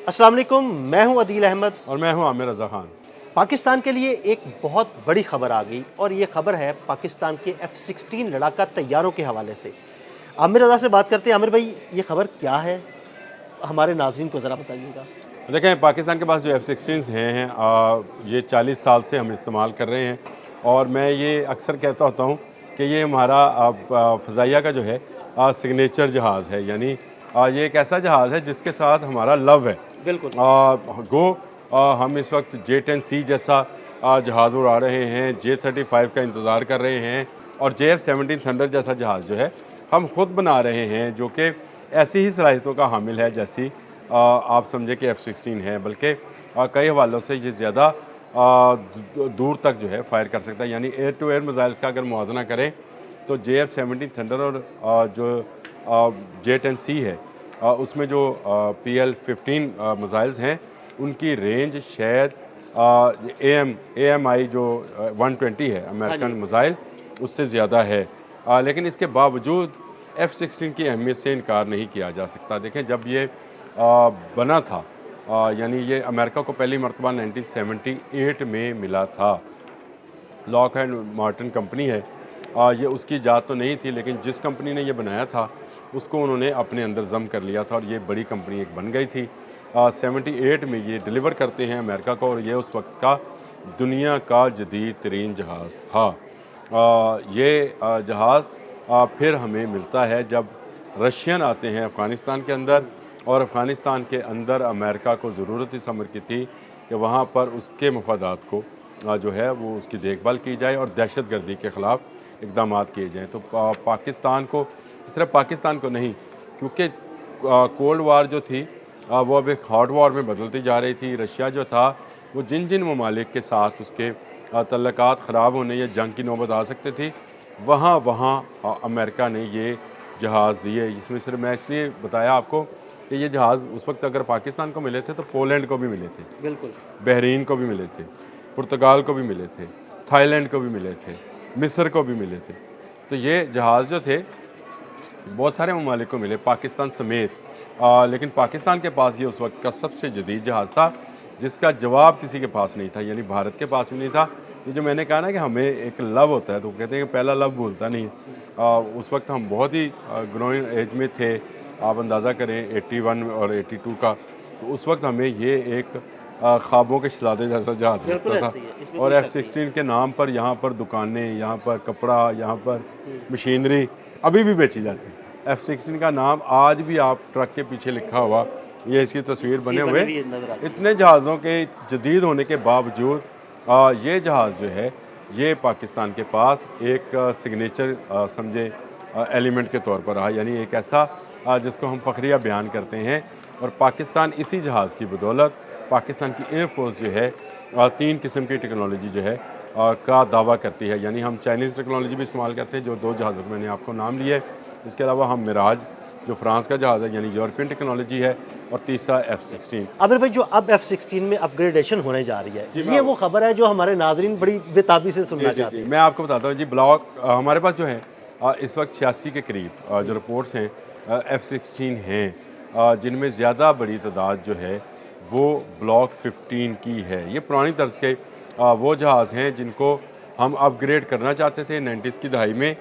अस्सलाम वालेकुम, मैं हूं अदील अहमद। और मैं हूं आमिर रज़ा खान। पाकिस्तान के लिए एक बहुत बड़ी खबर आ गई और ये खबर है पाकिस्तान के F-16 लड़ाका तैयारों के हवाले से। आमिर रज़ा से बात करते हैं। आमिर भाई, ये खबर क्या है, हमारे नाज़रीन को ज़रा बताइएगा। देखें, पाकिस्तान के पास जो F-16 हैं ये 40 साल से हम इस्तेमाल कर रहे हैं। और मैं ये अक्सर कहता होता हूँ कि ये हमारा फ़ज़ाइया का जो है सिग्नेचर जहाज़ है। यानी ये एक ऐसा जहाज़ है जिसके साथ हमारा लव है। बिल्कुल। हम इस वक्त J-10C जैसा जहाज़ उड़ा रहे हैं, J-35 का इंतज़ार कर रहे हैं, और JF-17 थंडर जैसा जहाज़ जो है हम खुद बना रहे हैं, जो कि ऐसी ही सलाहियतों का हामिल है जैसी आप समझे कि F-16 है। बल्कि कई हवालों से ये ज़्यादा दूर तक जो है फायर कर सकता है। यानी एयर टू एयर मिसाइल्स का अगर मुआवजना करें तो JF-17 थंडर और जो J-10C है उसमें जो PL-15 मिसाइल्स हैं उनकी रेंज शायद AMI जो 120 है अमेरिकन मिसाइल, उससे ज़्यादा है। लेकिन इसके बावजूद F-16 की अहमियत से इनकार नहीं किया जा सकता। देखें, जब ये बना था यानी ये अमेरिका को पहली मरतबा 1978 में मिला था। लॉकहीड मार्टिन कंपनी है, ये उसकी इजाद तो नहीं थी, लेकिन जिस कंपनी ने ये बनाया था उसको उन्होंने अपने अंदर जम कर लिया था और ये बड़ी कंपनी एक बन गई थी। 78 में ये डिलीवर करते हैं अमेरिका को, और ये उस वक्त का दुनिया का जदीद तरीन जहाज़ था। ये जहाज़ फिर हमें मिलता है जब रशियन आते हैं अफ़गानिस्तान के अंदर, और अफ़गानिस्तान के अंदर अमेरिका को ज़रूरत इस अमर की थी कि वहाँ पर उसके मफादात को जो है वो उसकी देखभाल की जाए और दहशत गर्दी के ख़िलाफ़ इकदाम किए जाएँ। तो पाकिस्तान को, सिर्फ पाकिस्तान को नहीं, क्योंकि कोल्ड वार जो थी वो अब एक हॉट वार में बदलती जा रही थी। रशिया जो था वो जिन जिन ममालिक के साथ उसके तल्लुकात ख़राब होने या जंग की नौबत आ सकती थी, वहाँ वहाँ अमेरिका ने ये जहाज़ दिए। इसमें सिर्फ मैं इसलिए बताया आपको कि ये जहाज़ उस वक्त अगर पाकिस्तान को मिले थे तो पोलैंड को भी मिले थे, बिल्कुल। बहरीन को भी मिले थे, पुर्तगाल को भी मिले थे, थाईलैंड को भी मिले थे, मिस्र को भी मिले थे। तो ये जहाज़ जो थे बहुत सारे ममालिक को मिले, पाकिस्तान समेत। लेकिन पाकिस्तान के पास ये उस वक्त का सबसे जदीद जहाज़ था जिसका जवाब किसी के पास नहीं था, यानी भारत के पास भी नहीं था। ये जो मैंने कहा ना कि हमें एक लव होता है, तो कहते हैं कि पहला लव भूलता नहीं। उस वक्त हम बहुत ही ग्रोइंग एज में थे। आप अंदाज़ा करें 81 और 82 का, तो उस वक्त हमें ये एक ख्वाबों के शहज़ादे जैसा जहाज़ लगता था। और F-16 के नाम पर यहाँ पर दुकानें, यहाँ पर कपड़ा, यहाँ पर मशीनरी अभी भी बेची जाती है। F-16 का नाम आज भी आप ट्रक के पीछे लिखा हुआ, ये इसकी तस्वीर बने हुए। इतने जहाज़ों के जदीद होने के बावजूद ये जहाज़ जो है ये पाकिस्तान के पास एक सिग्नेचर समझे एलिमेंट के तौर पर रहा। यानी एक ऐसा जिसको हम फ़ख्रिया बयान करते हैं। और पाकिस्तान इसी जहाज़ की बदौलत, पाकिस्तान की एयरफोर्स जो है 3 किस्म की टेक्नोलॉजी जो है का दावा करती है। यानी हम चाइनीज़ टेक्नोलॉजी भी इस्तेमाल करते हैं, जो 2 जहाज़ों के मैंने आपको नाम लिए। इसके अलावा हम मिराज जो फ्रांस का जहाज़ है यानी यूरोपियन टेक्नोलॉजी है, और तीसरा F-16। आमिर भाई, जो अब F-16 में अपग्रेडेशन होने जा रही है, ये वो खबर है जो हमारे नाजरीन बड़ी बेताबी से सुनना चाहते हैं। मैं आपको बताता हूँ जी। ब्लॉक हमारे पास जो है इस वक्त 86 के करीब जो रिपोर्ट्स हैं F-16 हैं, जिनमें ज़्यादा बड़ी तादाद जो है वो ब्लॉक 15 की है। ये पुरानी तर्ज के वो जहाज़ हैं जिनको हम अपग्रेड करना चाहते थे 90s की दहाई में,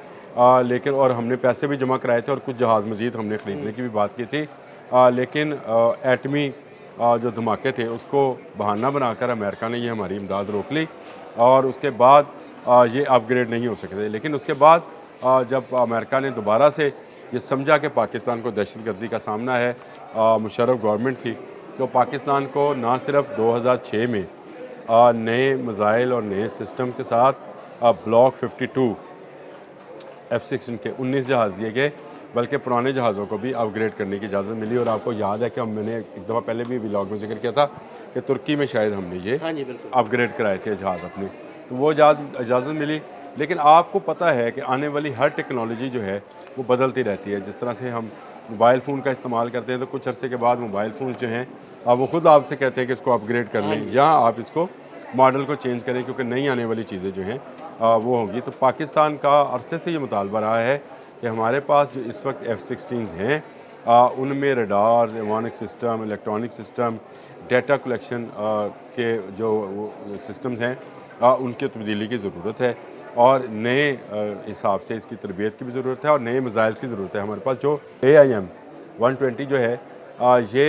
लेकिन और हमने पैसे भी जमा कराए थे और कुछ जहाज़ मज़ीद हमने ख़रीदने की भी बात की थी। लेकिन एटमी जो धमाके थे उसको बहाना बनाकर अमेरिका ने ये हमारी इमदाद रोक ली, और उसके बाद ये अपग्रेड नहीं हो सके थे। लेकिन उसके बाद जब अमेरिका ने दोबारा से ये समझा कि पाकिस्तान को दहशतगर्दी का सामना है, मुशर्रफ गवर्नमेंट थी, तो पाकिस्तान को ना सिर्फ 2006 में नए मिसाइल और नए सिस्टम के साथ ब्लॉक 52 F-16 के 19 जहाज़ दिए गए, बल्कि पुराने जहाज़ों को भी अपग्रेड करने की इजाज़त मिली। और आपको याद है कि मैंने एक दफ़ा पहले भी व्लॉग में जिक्र किया था कि तुर्की में शायद हमने ये अपग्रेड कराए थे जहाज़ अपने, तो वो इजाज़त मिली। लेकिन आपको पता है कि आने वाली हर टेक्नोलॉजी जो है वो बदलती रहती है। जिस तरह से हम मोबाइल फ़ोन का इस्तेमाल करते हैं, तो कुछ अरसे के बाद मोबाइल फ़ोन जो हैं वो ख़ुद आपसे कहते हैं कि इसको अपग्रेड कर लें, या आप इसको मॉडल को चेंज करें, क्योंकि नई आने वाली चीज़ें जो हैं वो होंगी। तो पाकिस्तान का अरसे से ये मुतालबा रहा है कि हमारे पास जो इस वक्त F-16 हैं उनमें radar, avionic system, electronic system, data collection के जो सिस्टम्स हैं उनकी तब्दीली की ज़रूरत है और नए हिसाब से इसकी तरबियत की भी ज़रूरत है और नए मिसाइल की ज़रूरत है। हमारे पास जो AIM 120 जो है ये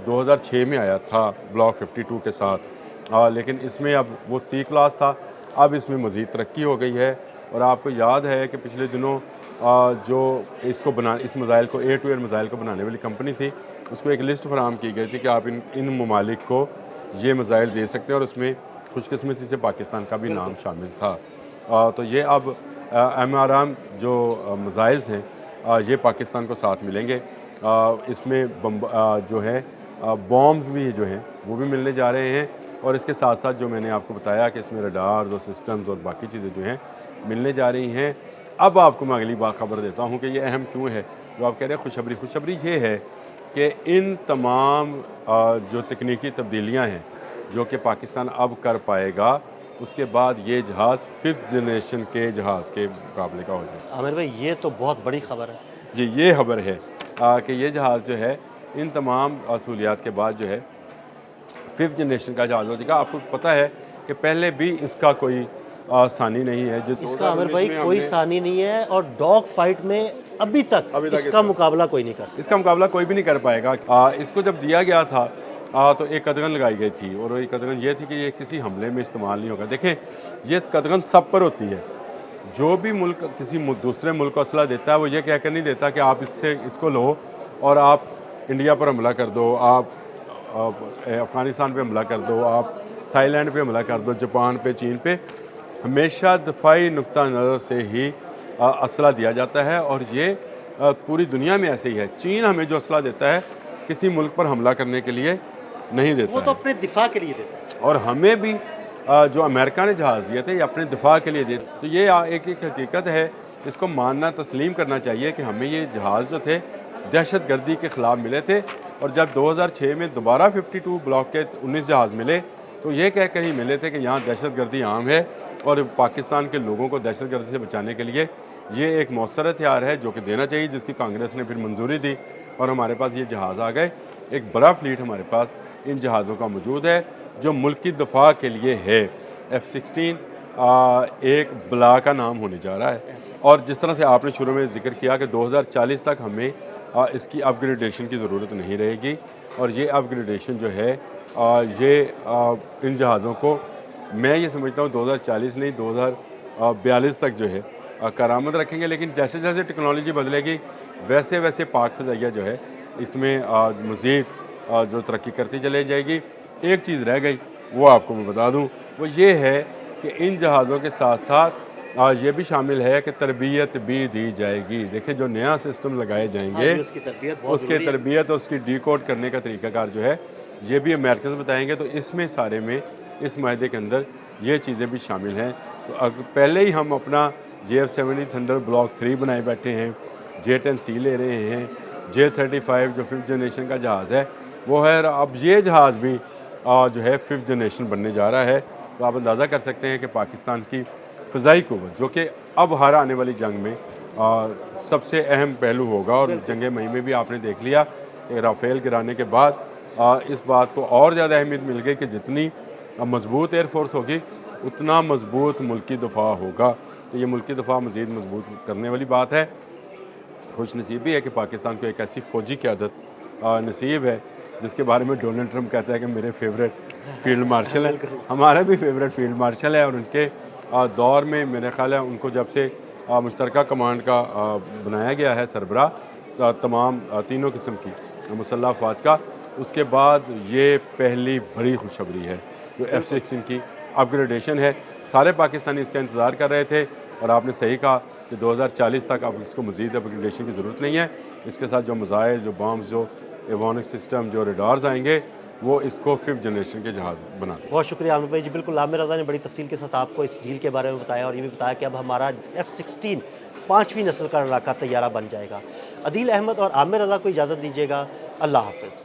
2006 में आया था ब्लॉक 52 के साथ, लेकिन इसमें अब वो C क्लास था, अब इसमें मज़ीद तरक्की हो गई है। और आपको याद है कि पिछले दिनों जो इसको बना इस मिसाइल को एयर टू एयर मिसाइल को बनाने वाली कंपनी थी, उसको एक लिस्ट फराहम की गई थी कि आप इन ममालिक को ये मिसाइल दे सकते हैं और उसमें खुशकिस्मती से पाकिस्तान का भी नाम शामिल था। तो ये अब MRM जो मिसाइल्स हैं ये पाकिस्तान को साथ मिलेंगे। इसमें जो है बॉम्ब्स भी जो हैं वो भी मिलने जा रहे हैं और इसके साथ साथ जो मैंने आपको बताया कि इसमें रडार्स और सिस्टम्स और बाकी चीज़ें जो हैं मिलने जा रही हैं। अब आपको मैं अगली बात खबर देता हूँ कि ये अहम क्यों है। जो आप कह रहे हैं खुशखबरी ये है कि इन तमाम जो तकनीकी तब्दीलियाँ हैं जो कि पाकिस्तान अब कर पाएगा, उसके बाद ये जहाज़ 5th जनरेशन के जहाज़ के मुकाबले का हो जाएगा। आमिर भाई ये तो बहुत बड़ी खबर है जी, ये खबर है कि ये जहाज़ जो है इन तमाम सहूलियात के बाद जो है 5th जनरेशन का जहाज़ हो जाएगा। आपको पता है कि पहले भी इसका कोई सानी नहीं है जो इसका। आमिर भाई कोई सानी नहीं है और डॉग फाइट में अभी तक इसका मुकाबला कोई नहीं कर सकता। इसका मुकाबला कोई भी नहीं कर पाएगा। इसको जब दिया गया था तो एक कदगन लगाई गई थी और ये कदगन ये थी कि ये किसी हमले में इस्तेमाल नहीं होगा। देखें, ये कदगन सब पर होती है। जो भी मुल्क किसी दूसरे मुल्क को असला देता है वो ये कहकर नहीं देता कि आप इसको लो और आप इंडिया पर हमला कर दो, आप अफ़गानिस्तान पे हमला कर दो, आप थाईलैंड पे हमला कर दो, जापान पे, चीन पे। हमेशा दफ़ाई नुक्ता नज़र से ही असला दिया जाता है और ये पूरी दुनिया में ऐसे ही है। चीन हमें जो असला देता है किसी मुल्क पर हमला करने के लिए नहीं देता, वो तो अपने दिफा के लिए देता है। और हमें भी जो अमेरिका ने जहाज़ दिए थे ये अपने दिफा के लिए दिए। तो ये एक हकीकत है, इसको मानना तस्लीम करना चाहिए कि हमें ये जहाज़ जो थे दहशत गर्दी के ख़िलाफ़ मिले थे और जब 2006 में दोबारा 52 ब्लॉक के 19 जहाज़ मिले तो ये कहकर ही मिले थे कि यहाँ दहशत गर्दी आम है और पाकिस्तान के लोगों को दहशत गर्दी से बचाने के लिए ये एक मौसर हथियार है जो कि देना चाहिए, जिसकी कांग्रेस ने फिर मंजूरी दी और हमारे पास ये जहाज़ आ गए। एक बड़ा फ्लीट हमारे पास इन जहाज़ों का मौजूद है जो मुल्क की दफा के लिए है। F-16 एक बला का नाम होने जा रहा है और जिस तरह से आपने शुरू में जिक्र किया कि 2040 तक हमें इसकी अपग्रेडेशन की ज़रूरत नहीं रहेगी और ये अपग्रेडेशन जो है ये इन जहाज़ों को मैं ये समझता हूँ 2040 नहीं 2042 तक जो है करामत रखेंगे। लेकिन जैसे जैसे टेक्नोलॉजी बदलेगी वैसे वैसे पाक फ़ज़ाइया जो है इसमें मज़ीद जो तरक्की करती चली जाएगी। एक चीज़ रह गई वो आपको मैं बता दूं, वो ये है कि इन जहाज़ों के साथ साथ ये भी शामिल है कि तरबियत भी दी जाएगी। देखिए, जो नया सिस्टम लगाए जाएंगे उसकी तरबियत और उसकी डिकोड करने का तरीक़ाकार जो है ये भी अमेरिकन बताएंगे। तो इसमें सारे में इस माहदे के अंदर ये चीज़ें भी शामिल हैं। तो पहले ही हम अपना JF-70 थंडर ब्लॉक 3 बनाए बैठे हैं, J-10C ले रहे हैं, J-35 जो 5th जनरेशन का जहाज़ है वो है। अब ये जहाज़ भी जो है 5th जनरेशन बनने जा रहा है। तो आप अंदाज़ा कर सकते हैं कि पाकिस्तान की फ़ज़ाई क़ुव्वत जो कि अब हर आने वाली जंग में सबसे अहम पहलू होगा और जंग मई में भी आपने देख लिया कि राफ़ेल गिराने के बाद इस बात को और ज़्यादा अहमियत मिल गई कि जितनी मजबूत एयरफोर्स होगी उतना मजबूत मुल्की दफ़ा होगा। तो ये मुल्की दफ़ा मज़ीद मजबूत करने वाली बात है। खुश नसीबी है कि पाकिस्तान को एक ऐसी फ़ौजी क़यादत नसीब है जिसके बारे में डोनाल्ड ट्रंप कहता है कि मेरे फेवरेट फील्ड मार्शल है। हमारा भी फेवरेट फील्ड मार्शल है और उनके दौर में मेरे ख्याल है उनको जब से मुश्तरका कमांड का बनाया गया है सरबराह तमाम तीनों किस्म की मुसल्लह अफवाज का, उसके बाद ये पहली बड़ी खुशखबरी है जो F-16 की अपग्रेडेशन है। सारे पाकिस्तानी इसका इंतज़ार कर रहे थे और आपने सही कहा कि 2040 तक अब इसको मज़ीद अपग्रेडेशन की ज़रूरत नहीं है। इसके साथ जो मिसाइल, जो बॉम्ब्स, जो एवानिक सिस्टम, जो रडार्स आएंगे वो इसको 5th जनरेशन के जहाज़ बना दें। बहुत शुक्रिया आमिर भाई जी। बिल्कुल, आमिर रज़ा ने बड़ी तफसील के साथ आपको इस डील के बारे में बताया और ये भी बताया कि अब हमारा F-16 5वीं नस्ल का लड़ाका तैयारा बन जाएगा। अदील अहमद और आमिर रज़ा को इजाज़त दीजिएगा। अल्लाह हाफ़िज़।